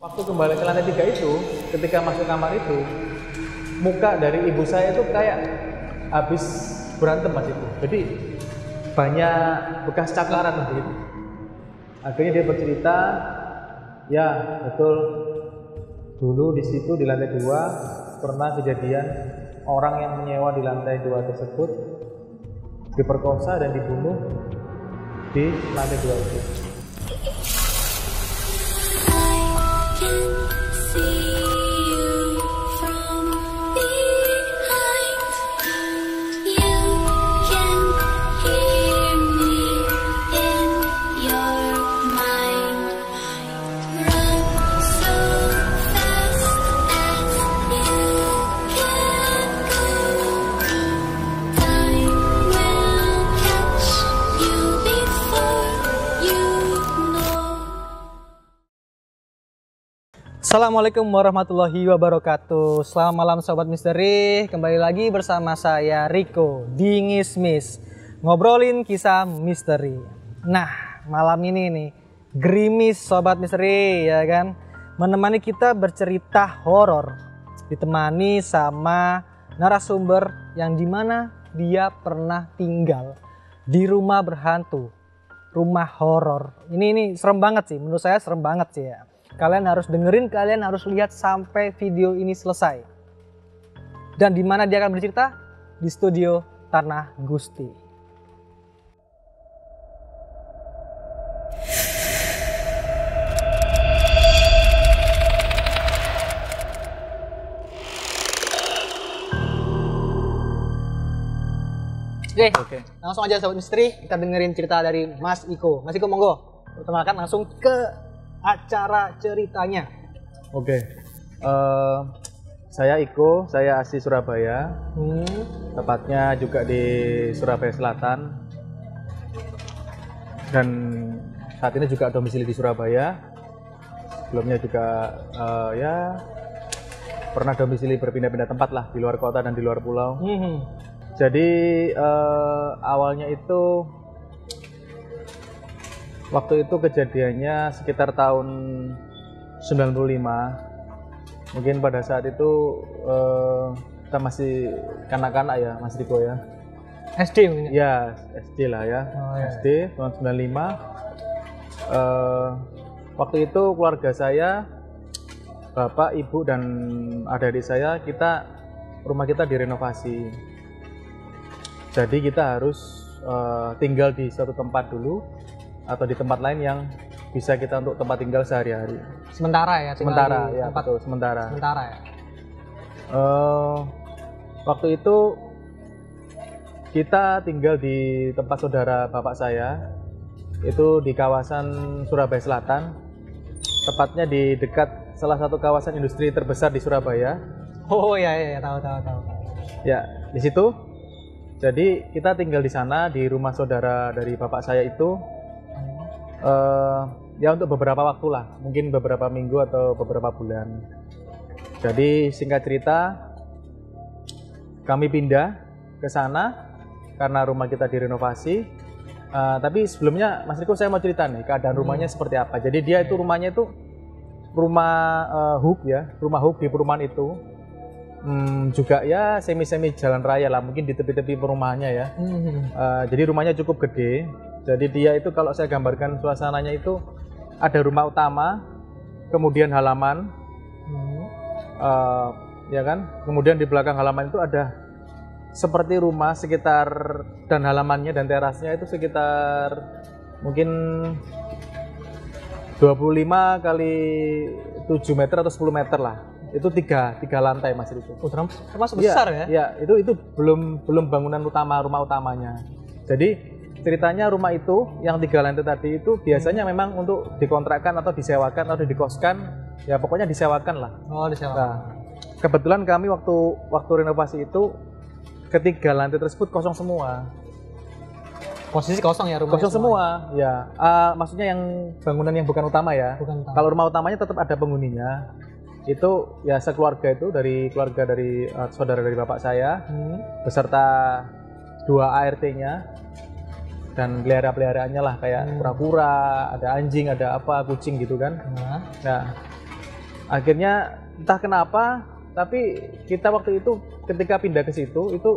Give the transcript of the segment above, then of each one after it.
Waktu kembali ke lantai 3 itu, ketika masuk kamar itu, muka dari ibu saya itu kayak habis berantem Mas itu. Jadi banyak bekas cakaran begitu. Akhirnya dia bercerita, ya betul, dulu di situ di lantai 2 pernah kejadian orang yang menyewa di lantai 2 tersebut diperkosa dan dibunuh di lantai 2 itu. Assalamualaikum warahmatullahi wabarakatuh. Selamat malam Sobat Misteri. Kembali lagi bersama saya Riko di Ngismis, ngobrolin kisah misteri. Nah, malam ini nih gerimis Sobat Misteri, ya kan, menemani kita bercerita horor, ditemani sama narasumber yang dimana dia pernah tinggal di rumah berhantu, rumah horor. Ini serem banget sih, menurut saya serem banget sih ya. Kalian harus dengerin, kalian harus lihat sampai video ini selesai. Dan di mana dia akan bercerita? Di studio Tanah Gusti. Oke. Langsung aja Sobat Misteri, kita dengerin cerita dari Mas Iko. Mas Iko, monggo. Perkenalkan langsung ke acara ceritanya. Oke, saya Iko, saya asli Surabaya, tepatnya juga di Surabaya Selatan, dan saat ini juga domisili di Surabaya. Sebelumnya juga ya pernah domisili berpindah-pindah tempat lah, di luar kota dan di luar pulau. Jadi awalnya itu waktu itu kejadiannya sekitar tahun 95. Mungkin pada saat itu kita masih kanak-kanak ya, Mas Riko ya. SD mungkin? Ya, SD lah ya. Oh, ya. SD tahun 95. Waktu itu keluarga saya, bapak, ibu, dan adik-adik saya, rumah kita direnovasi. Jadi kita harus tinggal di suatu tempat dulu, atau di tempat lain yang bisa kita untuk tempat tinggal sehari-hari. Sementara ya? Sementara ya, betul, sementara. Sementara ya? Waktu itu kita tinggal di tempat saudara bapak saya, itu di kawasan Surabaya Selatan, tepatnya di dekat salah satu kawasan industri terbesar di Surabaya. Oh ya, tahu. Ya, di situ. Jadi kita tinggal di sana, di rumah saudara dari bapak saya itu. Ya untuk beberapa waktu lah, mungkin beberapa minggu atau beberapa bulan. Jadi singkat cerita, kami pindah ke sana karena rumah kita direnovasi. Tapi sebelumnya Mas Riko, saya mau cerita nih keadaan rumahnya seperti apa. Jadi dia itu rumahnya itu rumah hub ya, rumah hub di perumahan itu. Juga ya semi-semi jalan raya lah, mungkin di tepi-tepi perumahannya ya. Jadi rumahnya cukup gede. Jadi dia itu, kalau saya gambarkan suasananya itu, ada rumah utama, kemudian halaman, ya kan. Kemudian di belakang halaman itu ada seperti rumah sekitar, dan halamannya dan terasnya itu sekitar mungkin 25 kali 7 meter atau 10 meter lah. Itu tiga lantai Mas itu. Termasuk besar ya? Ya, itu belum bangunan utama, rumah utamanya. Jadi ceritanya rumah itu yang 3 lantai tadi itu biasanya memang untuk dikontrakkan atau disewakan atau dikoskan, ya pokoknya disewakan lah. Oh, disewakan. Nah, kebetulan kami waktu renovasi itu ketiga lantai tersebut kosong semua. Posisi kosong ya rumahnya? Kosong semua, ya. Maksudnya yang bangunan yang bukan utama ya. Bukan utama. Kalau rumah utamanya tetap ada penghuninya. Itu ya sekeluarga itu, dari keluarga dari saudara dari bapak saya, beserta 2 ART-nya. Dan peliharaannya lah, kayak kura-kura, ada anjing, ada apa, kucing gitu kan. Nah, Akhirnya entah kenapa, tapi kita waktu itu ketika pindah ke situ itu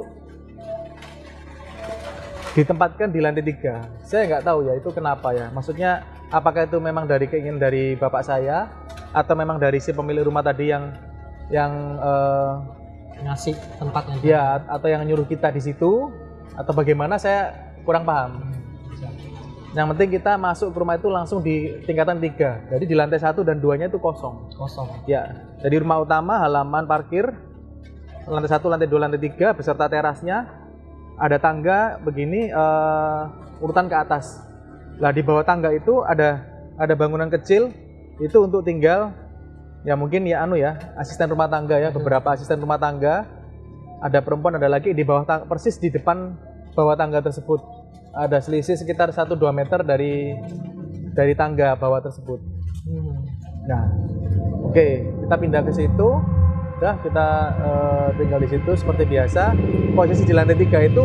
ditempatkan di lantai 3. Saya nggak tahu ya itu kenapa ya. Maksudnya apakah itu memang dari keinginan dari bapak saya atau memang dari si pemilik rumah tadi yang ngasih tempatnya. ya atau yang nyuruh kita di situ atau bagaimana, saya kurang paham. Yang penting kita masuk ke rumah itu langsung di tingkatan 3. Jadi di lantai 1 dan 2-nya itu kosong. Ya, jadi rumah utama, halaman parkir, lantai 1, lantai 2, lantai 3 beserta terasnya, ada tangga begini urutan ke atas. Lah di bawah tangga itu ada bangunan kecil itu untuk tinggal ya mungkin ya asisten rumah tangga ya, beberapa asisten rumah tangga. Ada perempuan, ada laki di bawah tangga, persis di depan bawah tangga tersebut. Ada selisih sekitar 1-2 meter dari tangga bawah tersebut. Nah, oke, kita pindah ke situ. Udah kita tinggal di situ seperti biasa. Posisi di lantai 3 itu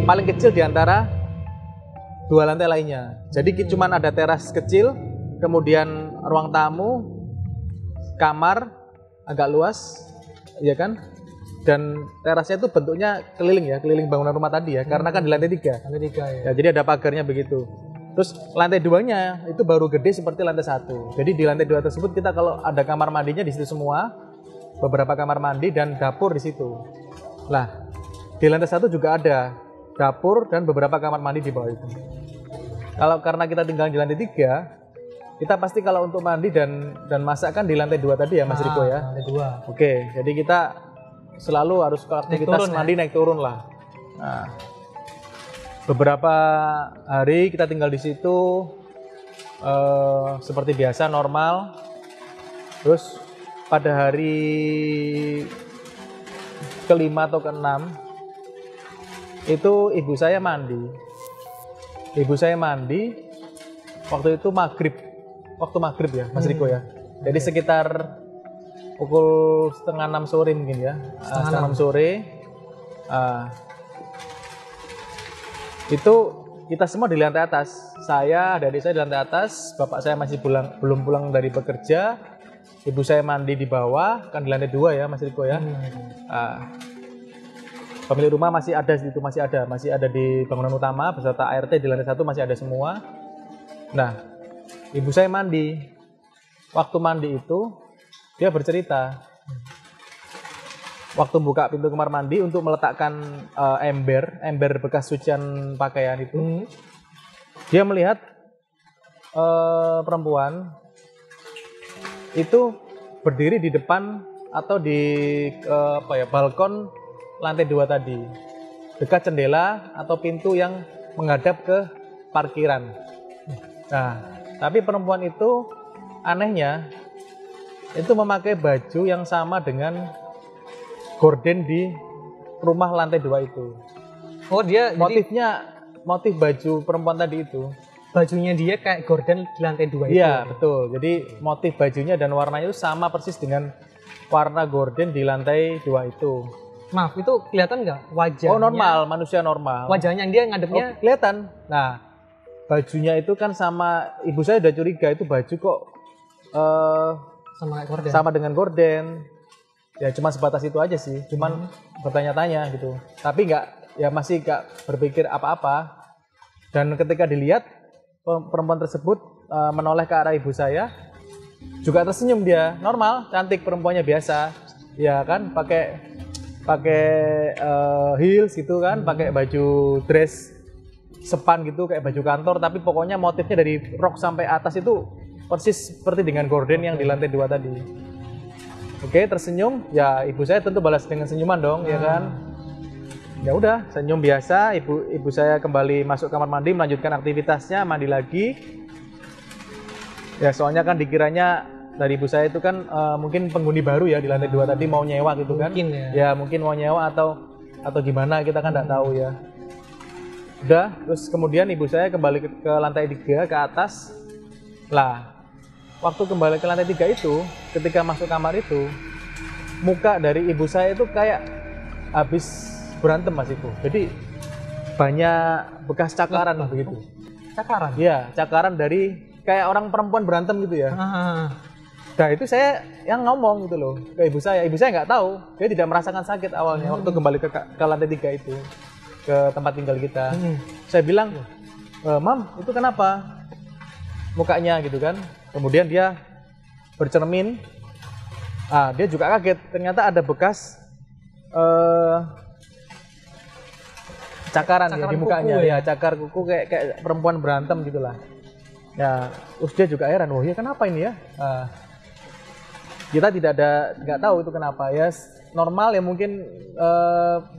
paling kecil di antara 2 lantai lainnya. Jadi cuman ada teras kecil, kemudian ruang tamu, kamar agak luas, ya kan? Dan terasnya itu bentuknya keliling bangunan rumah tadi ya, karena kan di lantai 3. Lantai 3 ya. Ya, jadi ada pagarnya begitu. Terus lantai 2-nya itu baru gede seperti lantai 1. Jadi di lantai 2 tersebut kita kalau ada kamar mandinya di situ semua, beberapa kamar mandi dan dapur di situ. Lah, di lantai 1 juga ada dapur dan beberapa kamar mandi di bawah itu. Kalau karena kita tinggal di lantai 3, kita pasti kalau untuk mandi dan masak kan di lantai 2 tadi ya Mas Riko ya. Lantai 2. Oke, jadi kita selalu harus ke aktivitas mandi naik turun lah. Nah, beberapa hari kita tinggal di situ seperti biasa normal. Terus pada hari kelima atau keenam itu ibu saya mandi. Ibu saya mandi waktu itu waktu maghrib ya Mas Riko ya. Jadi sekitar pukul 5:30 sore mungkin ya. Setengah 6 sore. Itu kita semua di lantai atas. Saya, adik saya di lantai atas. Bapak saya masih belum pulang dari bekerja. Ibu saya mandi di bawah, kan di lantai 2 ya Mas Riko ya. Pemilik rumah masih ada di situ, masih ada di bangunan utama beserta ART di lantai 1 masih ada semua. Nah, ibu saya mandi. Waktu mandi itu dia bercerita, waktu buka pintu kamar mandi untuk meletakkan ember bekas cucian pakaian itu, dia melihat perempuan itu berdiri di depan atau di balkon lantai 2 tadi, dekat jendela atau pintu yang menghadap ke parkiran. Nah, tapi perempuan itu anehnya itu memakai baju yang sama dengan gorden di rumah lantai 2 itu. Oh, dia motif baju perempuan tadi itu. Bajunya dia kayak gorden di lantai 2 itu. Iya, betul. Jadi motif bajunya dan warnanya itu sama persis dengan warna gorden di lantai 2 itu. Maaf, itu kelihatan nggak wajahnya? Oh, normal, manusia normal. Wajahnya dia ngadepnya kelihatan. Nah, bajunya itu kan sama, ibu saya udah curiga itu baju kok sama dengan gorden. Ya cuma sebatas itu aja sih, cuman bertanya-tanya gitu. Tapi masih nggak berpikir apa-apa. Dan ketika dilihat perempuan tersebut menoleh ke arah ibu saya, juga tersenyum dia, normal, cantik perempuannya biasa, ya kan, pakai heels gitu kan, pakai baju dress sepan gitu kayak baju kantor, tapi pokoknya motifnya dari rok sampai atas itu persis seperti dengan gorden yang di lantai 2 tadi. Oke, tersenyum, ya ibu saya tentu balas dengan senyuman dong, ya kan. Ya udah, senyum biasa, ibu saya kembali masuk kamar mandi melanjutkan aktivitasnya, mandi lagi. Ya soalnya kan dikiranya dari ibu saya itu kan mungkin penghuni baru ya di lantai 2 tadi, mau nyewa gitu kan. Mungkin ya. Ya mungkin mau nyewa atau gimana, kita kan nggak tahu ya. Udah, terus kemudian ibu saya kembali ke lantai 3 ke atas. Lah, waktu kembali ke lantai 3 itu, ketika masuk kamar itu, muka dari ibu saya itu kayak habis berantem Mas Iko. Jadi banyak bekas cakaran begitu. Cakaran? Iya, cakaran dari kayak orang perempuan berantem gitu ya. Nah itu saya yang ngomong gitu loh ke ibu saya nggak tahu, dia tidak merasakan sakit awalnya waktu kembali ke lantai 3 itu, ke tempat tinggal kita. Saya bilang, Mam itu kenapa mukanya gitu kan, kemudian dia bercermin, dia juga kaget, ternyata ada bekas cakaran ya di mukanya, kuku, ya cakar kuku kayak perempuan berantem gitulah. Ya, terus dia juga heran, ya kenapa ini ya? Kita nggak tahu itu kenapa ya, normal ya mungkin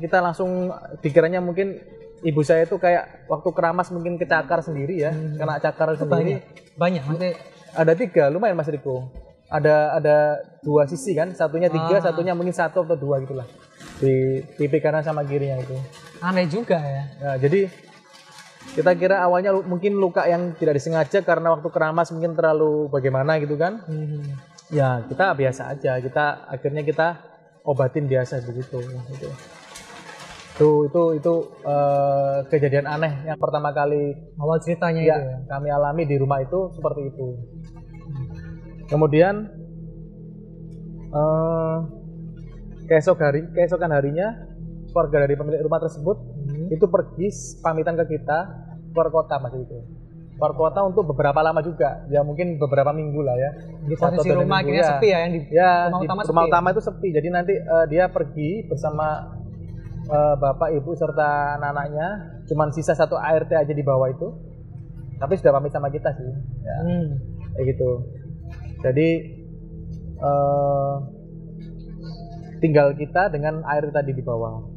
kita langsung dikiranya mungkin ibu saya itu kayak waktu keramas mungkin kecakar sendiri ya, kena cakar sendiri. Banyak maksudnya. Ada 3, lumayan Mas Riko. Ada 2 sisi kan, satunya 3, satunya mungkin 1 atau 2 gitulah di pipi kanan sama kirinya itu. Aneh juga ya. Nah, jadi kita kira awalnya mungkin luka yang tidak disengaja karena waktu keramas mungkin terlalu bagaimana gitu kan. Ya kita biasa aja, akhirnya kita obatin biasa begitu. Gitu. Itu kejadian aneh yang pertama kali Awal ceritanya ya, itu ya. kami alami di rumah itu seperti itu. Kemudian keesokan harinya keluarga dari pemilik rumah tersebut itu pergi pamitan ke kita keluar kota Mas itu. Keluar kota untuk beberapa lama juga, ya mungkin beberapa minggu lah ya. Di posisi rumah akhirnya sepi ya, yang di rumah utama itu sepi. Jadi nanti dia pergi bersama bapak, ibu serta anak-anaknya, cuman sisa 1 ART aja di bawah itu. Tapi sudah pamit sama kita sih. Ya. Kayak gitu. Jadi tinggal kita dengan air tadi di bawah.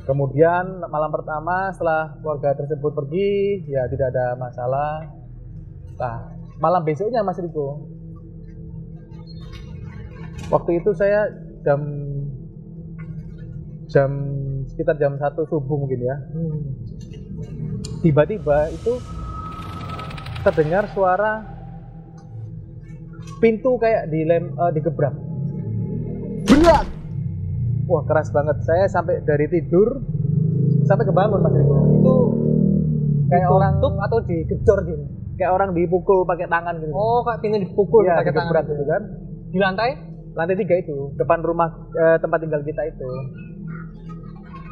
Kemudian malam pertama setelah keluarga tersebut pergi, ya tidak ada masalah. Nah, malam besoknya Mas Riko, waktu itu saya sekitar jam 1 subuh mungkin ya. Tiba-tiba itu terdengar suara pintu kayak digebrak. Berat. Wah keras banget, saya sampai dari tidur sampai kebangun Mas Riko. Itu kayak orang atau digedor gitu. Kayak orang dipukul pakai tangan gitu. Oh, kayak pintu dipukul ya, pakai tangan gitu kan. Di lantai 3 itu, depan rumah tempat tinggal kita itu.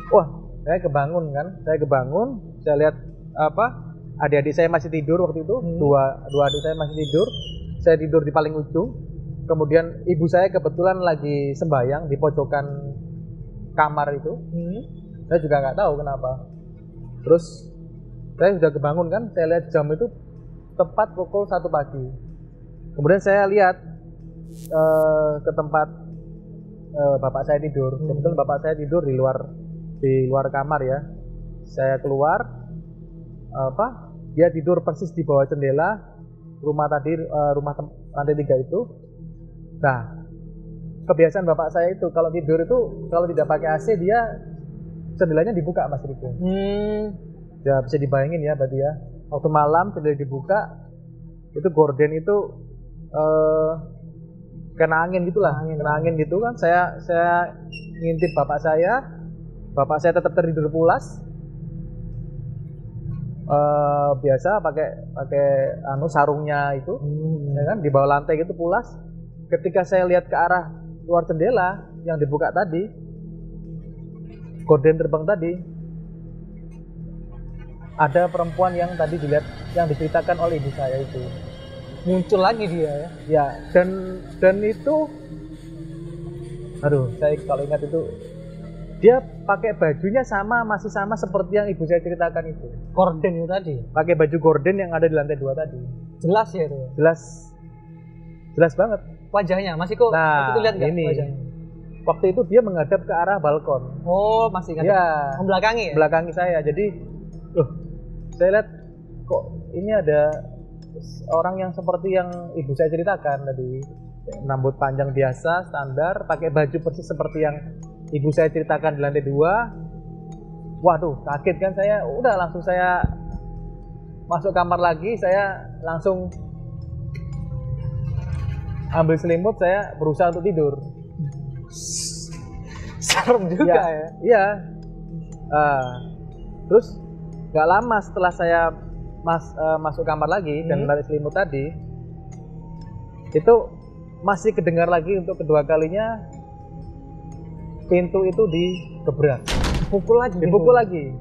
Wah, saya kebangun, saya lihat adik-adik saya masih tidur waktu itu, dua adik saya masih tidur. Saya tidur di paling ujung. Kemudian ibu saya kebetulan lagi sembahyang di pojokan kamar itu. Saya juga nggak tahu kenapa. Terus saya sudah kebangun kan, saya lihat jam itu tepat pukul 1 pagi. Kemudian saya lihat ke tempat bapak saya tidur. Kebetulan bapak saya tidur di luar kamar ya. Saya keluar, dia tidur persis di bawah jendela rumah lantai 3 itu. Nah, kebiasaan bapak saya itu kalau tidur itu kalau tidak pakai AC dia jendelanya dibuka Mas Riko. Ya bisa dibayangin ya berarti ya. Waktu malam jendela dibuka, itu gorden itu kena angin gitulah, kena angin gitu kan. Saya ngintip bapak saya tetap tertidur pulas. Biasa pakai sarungnya itu, ya kan, di bawah lantai gitu pulas. Ketika saya lihat ke arah luar jendela yang dibuka tadi, gorden terbang tadi, ada perempuan yang tadi dilihat, yang diceritakan oleh ibu saya itu. Muncul lagi dia ya? Ya, dan itu, aduh, saya kalau ingat itu, dia pakai bajunya masih sama seperti yang ibu saya ceritakan itu. Gorden itu tadi? Pakai baju gorden yang ada di lantai 2 tadi. Jelas ya itu? Jelas banget. Wajahnya masih kok? Nah, itu lihat nggak ini wajahnya? Waktu itu dia menghadap ke arah balkon. Oh, masih ngadep? Ya, Membelakangi ya? Belakangi saya. Jadi, saya lihat kok ini ada orang yang seperti yang ibu saya ceritakan tadi. Rambut panjang biasa, standar, pakai baju persis seperti yang ibu saya ceritakan di lantai 2. Waduh, kaget kan saya. Udah langsung saya masuk kamar lagi, saya langsung ambil selimut, saya berusaha untuk tidur. Serem juga ya? Iya. Terus gak lama setelah saya masuk kamar lagi dan menarik selimut tadi, itu masih kedengar lagi untuk kedua kalinya pintu itu digebrak, dipukul lagi,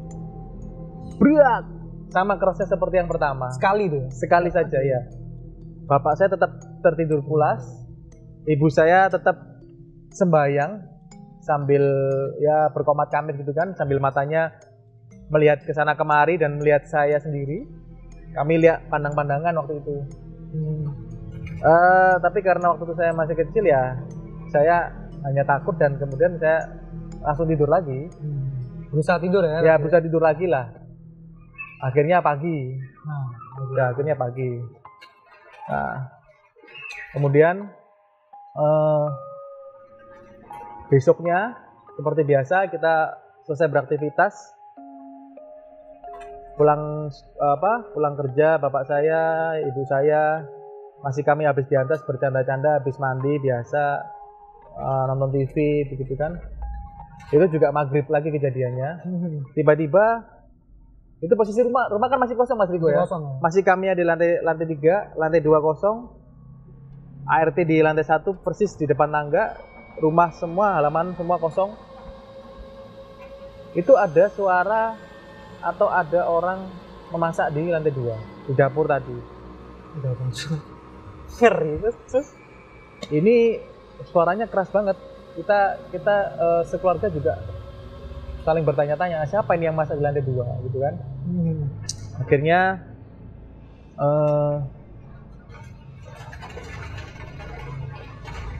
berat, sama kerasnya seperti yang pertama. Sekali saja ya. Bapak saya tetap tertidur pulas, ibu saya tetap sembahyang sambil ya berkomat kamit gitu kan, sambil matanya melihat ke sana kemari dan melihat saya sendiri. Kami lihat pandang-pandangan waktu itu. Tapi karena waktu itu saya masih kecil ya, saya hanya takut dan kemudian saya langsung tidur lagi. Berusaha tidur ya? Ya berusaha tidur lagi lah. Akhirnya pagi. Akhirnya pagi. Nah, kemudian besoknya seperti biasa kita selesai beraktivitas, pulang kerja, bapak saya, ibu saya, masih kami habis diantar bercanda-canda, habis mandi biasa, nonton TV begitu kan. Itu juga maghrib lagi kejadiannya. Tiba-tiba itu posisi rumah kan masih kosong Mas Rigo ya. Masih kami di lantai 3, lantai 2 kosong. ART di lantai 1 persis di depan tangga. Rumah semua, halaman semua kosong. Itu ada suara atau ada orang memasak di lantai 2, di dapur tadi. Ngeri terus. Ini suaranya keras banget. Kita sekeluarga juga saling bertanya-tanya, siapa ini yang masak di lantai 2 gitu kan.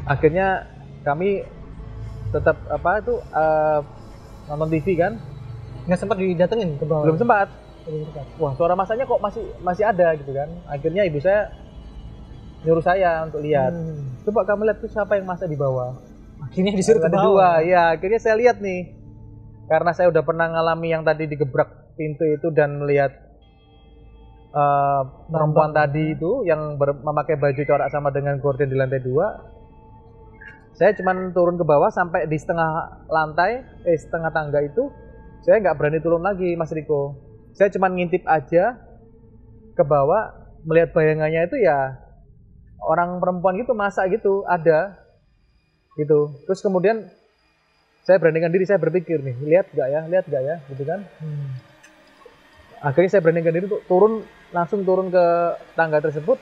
Akhirnya kami tetap nonton TV kan. Nggak sempat didatengin ke bawah? Belum sempat. Wah, suara masaknya kok masih ada gitu kan. Akhirnya ibu saya nyuruh saya untuk lihat. Coba kamu lihat tuh siapa yang masak di bawah. Akhirnya disuruh ke bawah. Ya, akhirnya saya lihat nih. Karena saya udah pernah ngalami yang tadi digebrak pintu itu dan melihat perempuan tadi itu yang memakai baju corak sama dengan gorden di lantai 2. Saya cuman turun ke bawah sampai di setengah tangga itu. Saya nggak berani turun lagi, Mas Riko. Saya cuman ngintip aja ke bawah, melihat bayangannya itu ya orang perempuan gitu masak gitu, ada gitu. Terus kemudian saya beranikan diri, saya berpikir nih, lihat gak ya, gitu kan. Akhirnya saya beranikan diri untuk langsung turun ke tangga tersebut.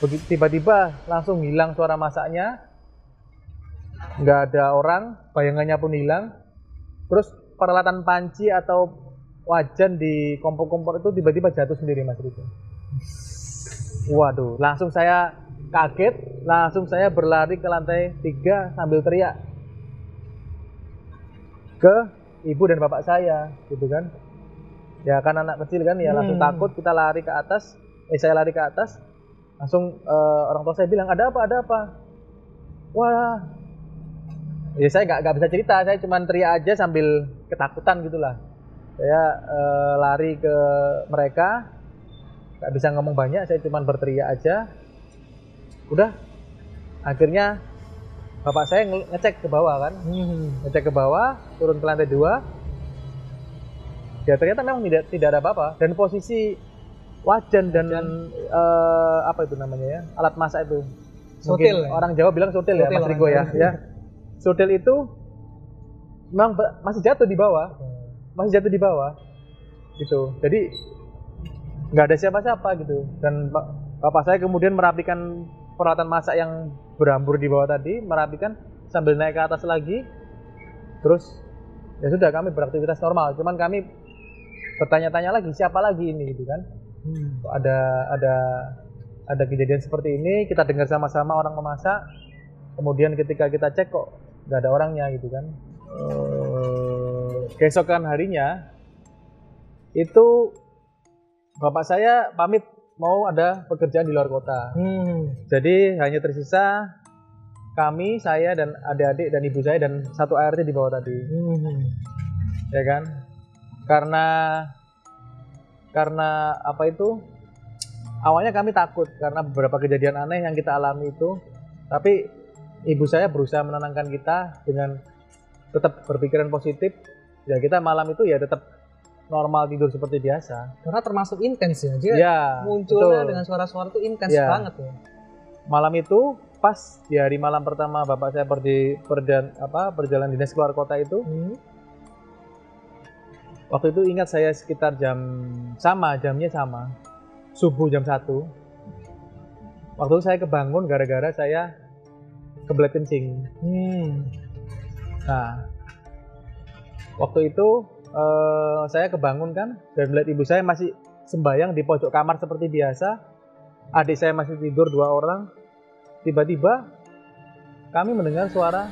Begitu tiba-tiba langsung hilang suara masaknya, nggak ada orang, bayangannya pun hilang. Terus peralatan panci atau wajan di kompor-kompor itu tiba-tiba jatuh sendiri, Mas Riko. Waduh, langsung saya kaget, langsung saya berlari ke lantai 3 sambil teriak ke ibu dan bapak saya, gitu kan. Ya kan anak kecil kan, ya langsung takut, kita lari ke atas, saya lari ke atas, langsung orang tua saya bilang, ada apa? Wah, ya saya nggak bisa cerita, saya cuma teriak aja sambil ketakutan gitulah. Saya lari ke mereka, nggak bisa ngomong banyak, saya cuma berteriak aja. Udah, akhirnya bapak saya ngecek ke bawah kan, ngecek ke bawah, turun ke lantai 2. Ya ternyata memang tidak ada apa-apa, dan posisi wajan dan apa itu namanya ya, alat masak itu, sotil, orang Jawa bilang sotil ya, Mas Rigo ya. Sotil itu memang masih jatuh di bawah, gitu. Jadi nggak ada siapa-siapa gitu. Dan bapak saya kemudian merapikan peralatan masak yang berhambur di bawah tadi, merapikan sambil naik ke atas lagi. Terus ya sudah, kami beraktivitas normal. Cuman kami bertanya-tanya lagi, siapa lagi ini gitu kan. Ada kejadian seperti ini, kita dengar sama-sama orang memasak. Kemudian ketika kita cek kok nggak ada orangnya gitu kan. Keesokan harinya itu bapak saya pamit mau ada pekerjaan di luar kota. Jadi hanya tersisa kami, saya dan adik-adik dan ibu saya dan satu ART di bawah tadi. Ya kan? Karena apa itu? Awalnya kami takut karena beberapa kejadian aneh yang kita alami itu. Tapi ibu saya berusaha menenangkan kita dengan tetap berpikiran positif. Ya kita malam itu ya tetap normal, tidur seperti biasa. Karena termasuk intens ya, dia munculnya dengan suara-suara itu intens banget ya. malam itu pas di hari malam pertama bapak saya pergi perjalanan dinas keluar kota itu. Waktu itu ingat saya sekitar jamnya sama, subuh jam 1. Waktu itu saya kebangun gara-gara saya kebelet kencing. Nah, waktu itu saya kebangun kan, dan melihat ibu saya masih sembayang di pojok kamar seperti biasa. Adik saya masih tidur 2 orang. Tiba-tiba kami mendengar suara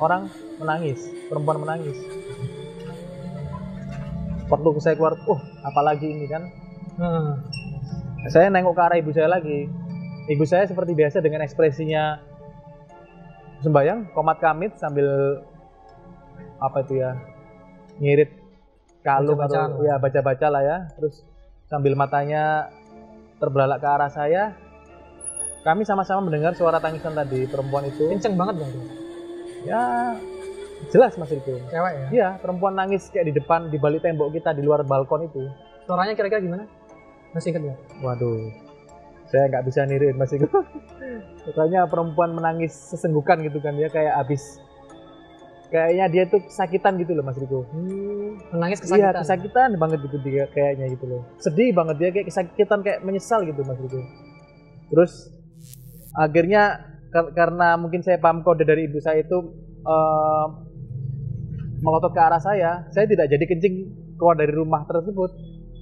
orang menangis, perempuan menangis. Waktu saya keluar, apalagi ini kan. Saya nengok ke arah ibu saya lagi. Ibu saya seperti biasa dengan ekspresinya sembayang, komat kamit sambil ngirit kalung atau ya baca-baca lah ya. Terus sambil matanya terbelalak ke arah saya. Kami sama-sama mendengar suara tangisan tadi perempuan itu. Kenceng banget dong. Ya jelas Mas Riko. Cewek ya? Iya, perempuan nangis kayak di depan, di balik tembok kita, di luar balkon itu. Suaranya kira-kira gimana? Masih ingat nggak? Waduh, saya nggak bisa niruin Mas Riko. Pokoknya perempuan menangis sesenggukan gitu kan, dia kayak kayaknya dia tuh kesakitan gitu loh Mas Riko. Menangis kesakitan? Iya, kesakitan banget gitu dia kayaknya gitu loh. Sedih banget dia, kayak kesakitan, kayak menyesal gitu Mas Riko. Terus akhirnya karena mungkin saya paham kode dari ibu saya itu melotot ke arah saya tidak jadi kencing keluar dari rumah tersebut.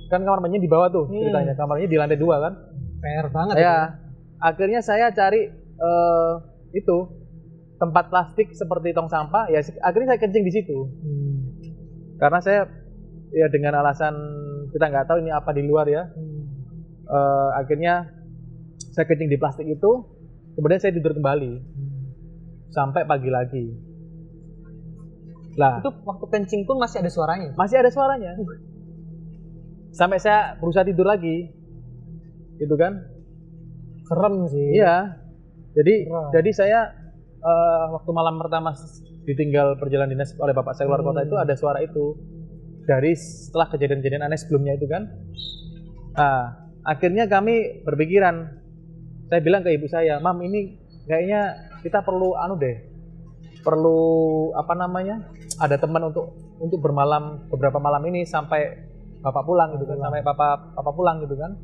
Kan kamar mandinya di bawah tuh ceritanya, kamarnya di lantai 2 kan. PR banget ya. Akhirnya saya cari itu tempat plastik seperti tong sampah, ya akhirnya saya kencing di situ. Karena saya ya dengan alasan kita nggak tahu ini apa di luar ya. Akhirnya saya kencing di plastik itu, kemudian saya tidur kembali sampai pagi lagi. Lah, itu waktu kencing pun masih ada suaranya? Masih ada suaranya. Sampai saya berusaha tidur lagi. Gitu kan? Serem sih. Iya. Jadi saya waktu malam pertama ditinggal perjalanan dinas oleh bapak saya keluar kota itu ada suara itu. Dari setelah kejadian-kejadian aneh sebelumnya itu kan. Nah, akhirnya kami berpikiran. Saya bilang ke ibu saya, "Mam, ini kayaknya kita perlu perlu ada teman untuk bermalam beberapa malam ini sampai bapak pulang gitu kan, sampai papa pulang gitu kan."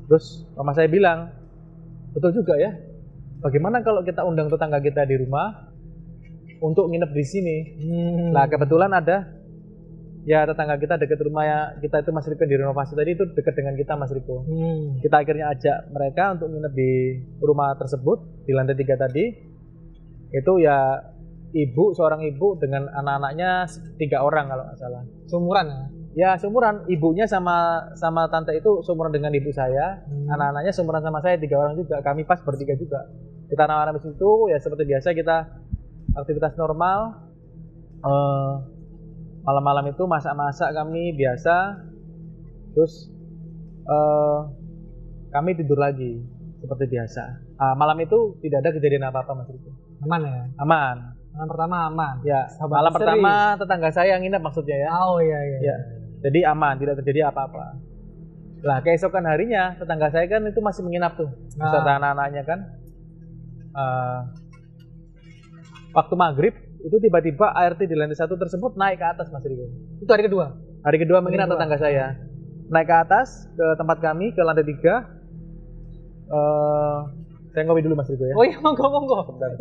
Terus mama saya bilang, "Betul juga ya, bagaimana kalau kita undang tetangga kita di rumah untuk nginep di sini?" Nah, kebetulan ada ya tetangga kita dekat rumah kita itu Mas Riko, direnovasi tadi itu dekat dengan kita Mas Riko. Kita akhirnya ajak mereka untuk nginep di rumah tersebut di lantai 3 tadi. Itu ya seorang ibu dengan anak-anaknya 3 orang kalau nggak salah. Seumuran ya? Ya seumuran, ibunya sama tante itu seumuran dengan ibu saya. Anak-anaknya seumuran sama saya 3 orang juga. Kami pas bertiga juga. Kita anak-anak di situ ya seperti biasa kita aktivitas normal. Malam-malam itu masak-masak kami biasa. Terus kami tidur lagi seperti biasa. Malam itu tidak ada kejadian apa-apa Mas Riko. Aman ya? Aman. Malam pertama aman. Ya, Sahabat malam misteri. pertama tetangga saya yang nginep maksudnya ya. Oh iya. Ya. Jadi aman, tidak terjadi apa-apa. Lah, keesokan harinya tetangga saya kan itu masih menginap tuh beserta anak-anaknya kan. Waktu maghrib itu tiba-tiba ART di lantai 1 tersebut naik ke atas Mas Riko. Itu hari kedua? Hari kedua menginap tetangga saya. Naik ke atas ke tempat kami ke lantai 3. Saya ngopi dulu Mas Riko ya. Oh iya, monggo.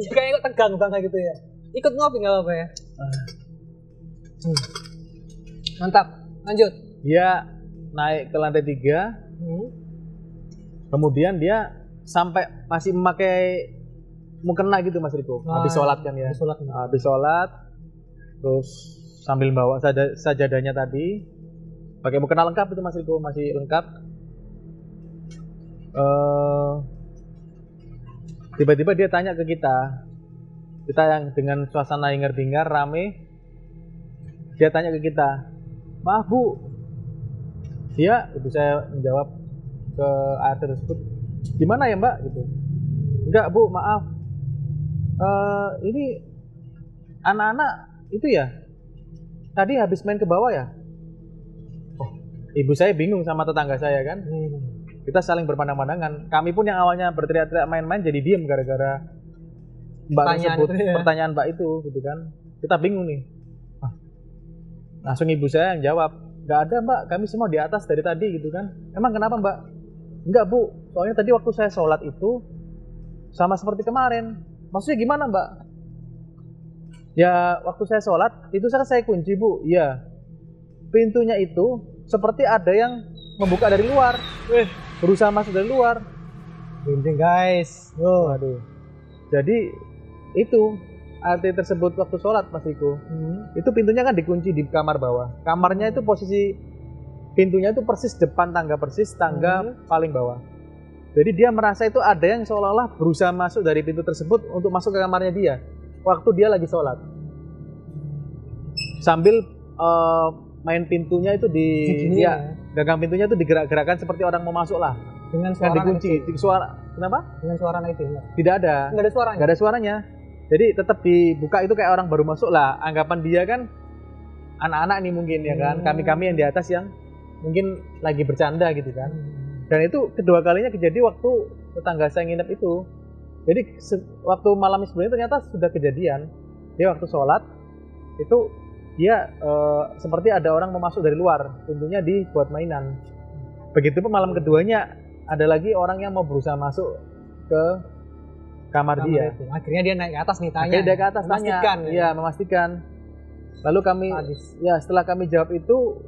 Kayaknya kok tegang banget gitu ya. Ikut ngopi nggak apa-apa ya? Mantap, lanjut. Dia naik ke lantai 3. Kemudian dia sampai masih memakai mukena gitu Mas Riko. Habis sholat kan ya. Habis sholat. Terus sambil bawa sajadahnya tadi. Pakai mukena lengkap itu Mas Riko, masih lengkap. Tiba-tiba dia tanya ke kita yang dengan suasana hingar-bingar rame, dia tanya ke kita, "Maaf Bu." Ibu saya menjawab ke ART tersebut, "Gimana ya Mbak?" gitu. "Enggak Bu, maaf. Ini anak-anak itu ya tadi habis main ke bawah ya." Oh, ibu saya bingung sama tetangga saya kan. Kita saling berpandang-pandangan. Kami pun yang awalnya berteriak-teriak main-main jadi diem gara-gara Mbak tersebut, pertanyaan Mbak itu gitu kan. Kita bingung nih. Langsung ibu saya yang jawab, nggak ada Mbak, kami semua di atas dari tadi gitu kan. Emang kenapa Mbak? Enggak Bu, soalnya tadi waktu saya sholat itu sama seperti kemarin. Maksudnya gimana Mbak? Ya waktu saya sholat itu saya kunci Bu. Iya. Pintunya itu seperti ada yang membuka dari luar. Berusaha masuk dari luar. Gunting guys. Waduh. Jadi itu arti tersebut waktu sholat Mas Riko. Itu pintunya kan dikunci di kamar bawah. Kamarnya itu posisi pintunya itu persis depan tangga, persis tangga paling bawah. Jadi dia merasa itu ada yang seolah-olah berusaha masuk dari pintu tersebut untuk masuk ke kamarnya dia waktu dia lagi sholat. Sambil main pintunya itu gagang pintunya itu digerak-gerakan seperti orang mau masuk lah. Dengan suara dikunci. Suara kenapa? Dengan suara itu. Tidak ada. Nggak ada suaranya. Nggak ada suaranya. Jadi tetap dibuka itu kayak orang baru masuk lah. Anggapan dia kan anak-anak nih mungkin ya kan. Kami-kami yang di atas yang mungkin lagi bercanda gitu kan. Dan itu kedua kalinya kejadian waktu tetangga saya nginep itu. Jadi waktu malam sebelumnya ternyata sudah kejadian. Dia waktu sholat itu dia seperti ada orang mau masuk dari luar, pintunya dibuat mainan. Begitupun malam keduanya ada lagi orang yang mau berusaha masuk ke kamar dia. Itu. Akhirnya dia naik ke atas nih tanya. Akhirnya dia ke atas memastikan. Iya, memastikan. Lalu kami setelah kami jawab itu,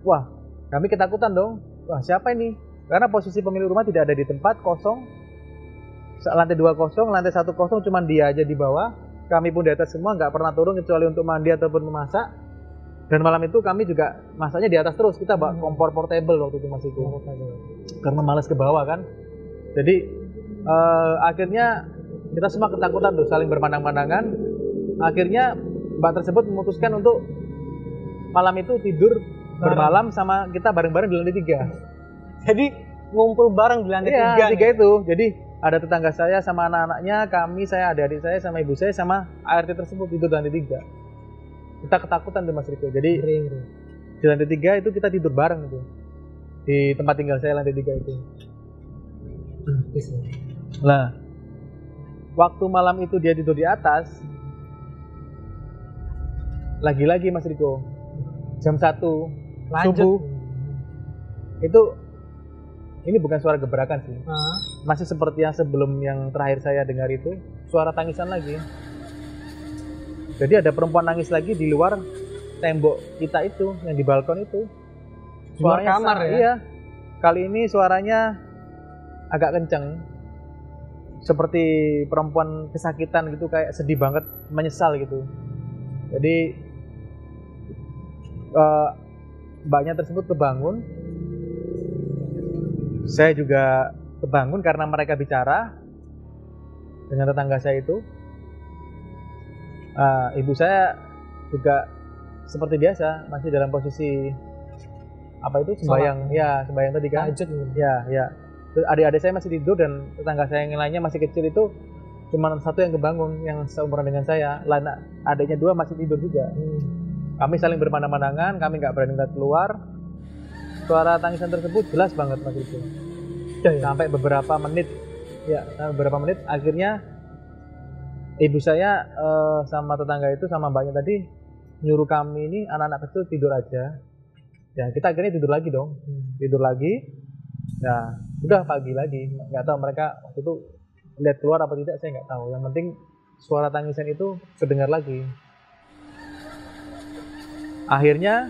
wah, kami ketakutan dong. Wah, siapa ini? Karena posisi pemilik rumah tidak ada di tempat, kosong. Lantai 2 kosong, lantai 1 kosong, cuman dia aja di bawah. Kami pun di atas semua, nggak pernah turun kecuali untuk mandi ataupun memasak. Dan malam itu kami juga masaknya di atas terus. Kita bawa kompor portable waktu itu Mas Iko. Karena malas ke bawah kan. Jadi akhirnya kita semua ketakutan tuh, saling berpandang-pandangan. Akhirnya Mbak tersebut memutuskan untuk malam itu tidur bermalam sama kita bareng-bareng di lantai 3. Jadi ngumpul bareng di lantai 3. Iya, 3 itu. Jadi ada tetangga saya sama anak-anaknya, kami, saya, adik-adik saya, sama ibu saya, sama ART tersebut tidur di lantai 3. Kita ketakutan tuh Mas Riko. Jadi di lantai 3 itu kita tidur bareng itu. Di tempat tinggal saya lantai 3 itu. Nah, waktu malam itu dia tidur di atas, lagi-lagi Mas Riko, jam 1 subuh, itu ini bukan suara gebrakan sih, masih seperti yang sebelum yang terakhir saya dengar itu, suara tangisan lagi. Jadi ada perempuan nangis lagi di luar tembok kita itu, yang di balkon itu. Suaranya kamar ya? Iya. Kali ini suaranya agak kenceng, seperti perempuan kesakitan gitu, kayak sedih banget, menyesal gitu. Jadi mbaknya tersebut kebangun. Saya juga kebangun karena mereka bicara dengan tetangga saya itu. Ibu saya juga seperti biasa masih dalam posisi apa itu, sembahyang. Ya, sembahyang tadi kan. Ya. Terus adik-adik saya masih tidur dan tetangga saya yang lainnya masih kecil itu cuma satu yang kebangun, yang seumuran dengan saya. Lain adiknya 2 masih tidur juga. Kami saling berpandang-pandangan, kami nggak berani lihat keluar. Suara tangisan tersebut jelas banget Mas Riko. Sampai beberapa menit, akhirnya ibu saya sama tetangga itu sama mbaknya tadi nyuruh kami ini anak-anak kecil tidur aja. Ya kita akhirnya tidur lagi dong, tidur lagi. Ya udah pagi lagi, nggak tahu mereka waktu itu lihat keluar apa tidak, saya nggak tahu. Yang penting suara tangisan itu kedengar lagi. Akhirnya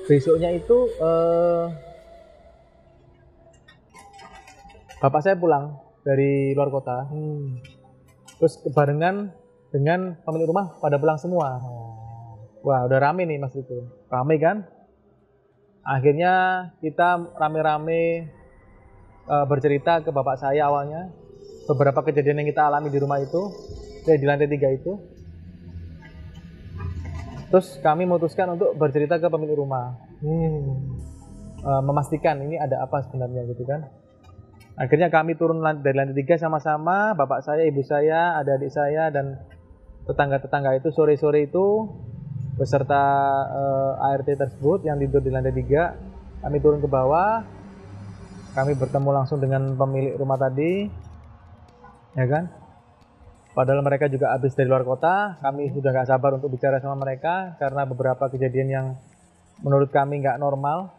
besoknya itu bapak saya pulang dari luar kota, terus barengan dengan pemilik rumah pada pulang semua. Wah udah rame nih Mas itu, rame kan? Akhirnya kita rame-rame bercerita ke bapak saya awalnya beberapa kejadian yang kita alami di rumah itu, di lantai 3 itu. Terus kami memutuskan untuk bercerita ke pemilik rumah, memastikan ini ada apa sebenarnya gitu kan. Akhirnya kami turun dari lantai 3 sama-sama, bapak saya, ibu saya, adik-adik saya, dan tetangga-tetangga itu sore-sore itu beserta ART tersebut yang tidur di lantai 3. Kami turun ke bawah, kami bertemu langsung dengan pemilik rumah tadi, ya kan? Padahal mereka juga habis dari luar kota, kami sudah nggak sabar untuk bicara sama mereka karena beberapa kejadian yang menurut kami nggak normal.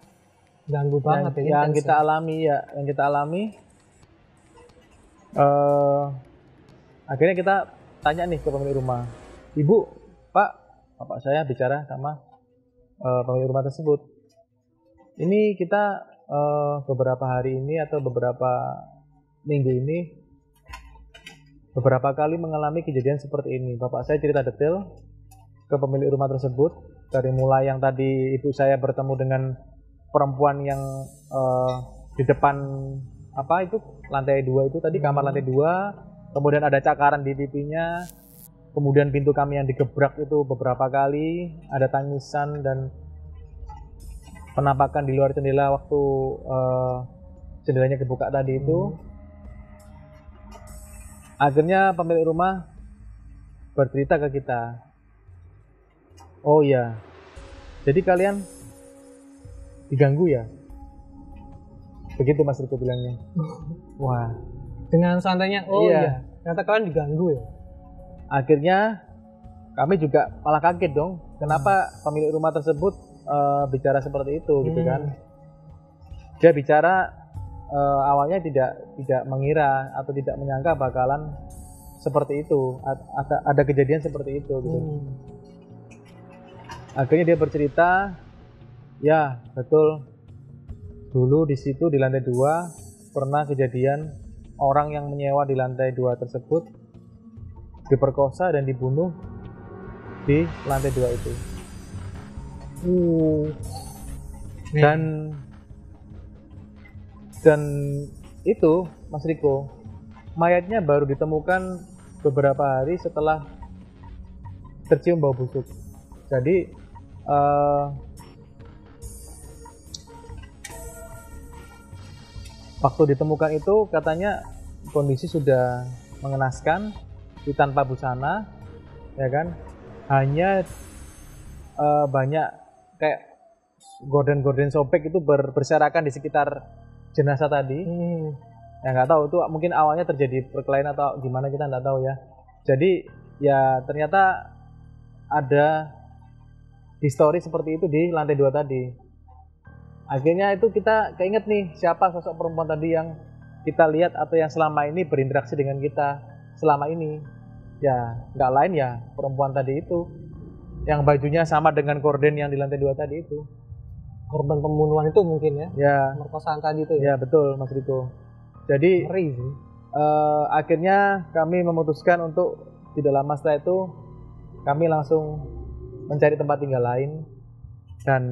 Ganggu banget yang kita alami akhirnya kita tanya nih ke pemilik rumah, Ibu, Pak, bapak saya bicara sama pemilik rumah tersebut. Ini kita beberapa hari ini atau beberapa minggu ini beberapa kali mengalami kejadian seperti ini. Bapak saya cerita detail ke pemilik rumah tersebut, dari mulai yang tadi ibu saya bertemu dengan perempuan yang di depan lantai 2 itu tadi, kamar lantai 2, kemudian ada cakaran di pipinya, kemudian pintu kami yang digebrak itu beberapa kali, ada tangisan dan penampakan di luar jendela waktu jendelanya kebuka tadi itu. Akhirnya pemilik rumah bercerita ke kita, oh iya, jadi kalian diganggu ya? Begitu Mas Riko bilangnya. Wah, dengan santainya, oh iya, ternyata kalian diganggu ya? Akhirnya kami juga malah kaget dong, kenapa pemilik rumah tersebut bicara seperti itu gitu kan. Dia bicara awalnya tidak mengira atau tidak menyangka bakalan seperti itu, ada kejadian seperti itu gitu. Akhirnya dia bercerita, ya betul, dulu di situ di lantai 2 pernah kejadian orang yang menyewa di lantai 2 tersebut diperkosa dan dibunuh di lantai 2 itu. Dan itu Mas Riko, mayatnya baru ditemukan beberapa hari setelah tercium bau busuk. Jadi waktu ditemukan itu katanya kondisi sudah mengenaskan, tanpa busana, ya kan? Hanya banyak kayak gorden-gorden sobek itu berserakan di sekitar jenazah tadi. Ya nggak tahu itu mungkin awalnya terjadi perkelahian atau gimana, kita nggak tahu ya. Jadi ya ternyata ada histori seperti itu di lantai 2 tadi. Akhirnya itu kita keinget nih, siapa sosok perempuan tadi yang kita lihat atau yang selama ini berinteraksi dengan kita selama ini. Ya nggak lain ya perempuan tadi itu, yang bajunya sama dengan gorden yang di lantai 2 tadi itu. Korban pembunuhan itu mungkin ya? Ya. Pemerkosaan tadi itu ya? Ya betul Mas Riko. Jadi ngeri sih. Akhirnya kami memutuskan untuk tidak lama setelah itu kami langsung mencari tempat tinggal lain, dan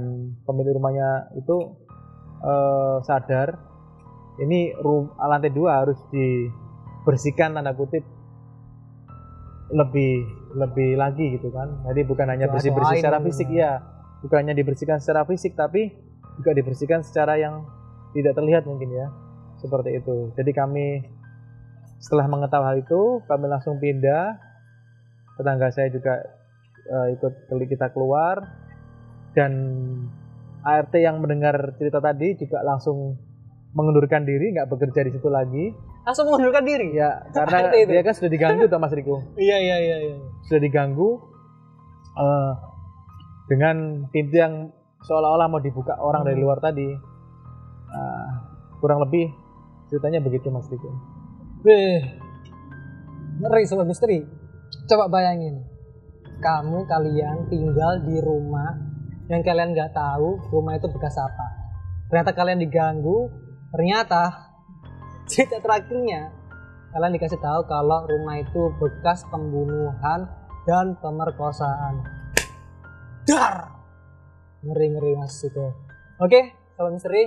pemilik rumahnya itu sadar ini lantai 2 harus dibersihkan tanda kutip lebih lagi gitu kan. Jadi bukan hanya bersih-bersih secara fisik ya, bukan hanya dibersihkan secara fisik tapi juga dibersihkan secara yang tidak terlihat mungkin ya, seperti itu. Jadi kami setelah mengetahui hal itu kami langsung pindah, tetangga saya juga ikut kita keluar, dan ART yang mendengar cerita tadi juga langsung mengundurkan diri, nggak bekerja di situ lagi. Langsung mengundurkan diri? Ya, karena dia kan sudah diganggu tuh Mas Riko. Iya. Sudah diganggu dengan pintu yang seolah-olah mau dibuka orang dari luar tadi. Kurang lebih ceritanya begitu Mas Riko. Ngeri Sobat Misteri. Coba bayangin, kalian tinggal di rumah yang kalian nggak tahu rumah itu bekas apa. Ternyata kalian diganggu. Ternyata cerita terakhirnya kalian dikasih tahu kalau rumah itu bekas pembunuhan dan pemerkosaan. Dar, ngeri Mas Iko. Oke, Sobat Misteri,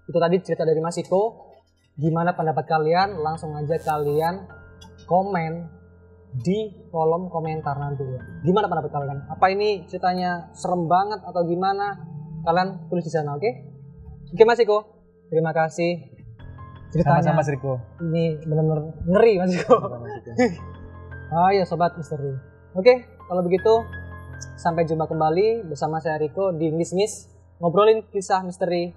itu tadi cerita dari Mas Iko. Gimana pendapat kalian? Langsung aja kalian komen di kolom komentar nanti ya. Gimana pendapat kalian? Apa ini ceritanya serem banget atau gimana? Kalian tulis di sana, oke? Oke Mas Iko, terima kasih. Ceritanya sama Mas Riko. Ini benar-benar ngeri Mas Iko. Ayo Sobat Misteri. Oke, kalau begitu sampai jumpa kembali bersama saya Riko di Ngismis, ngobrolin kisah misteri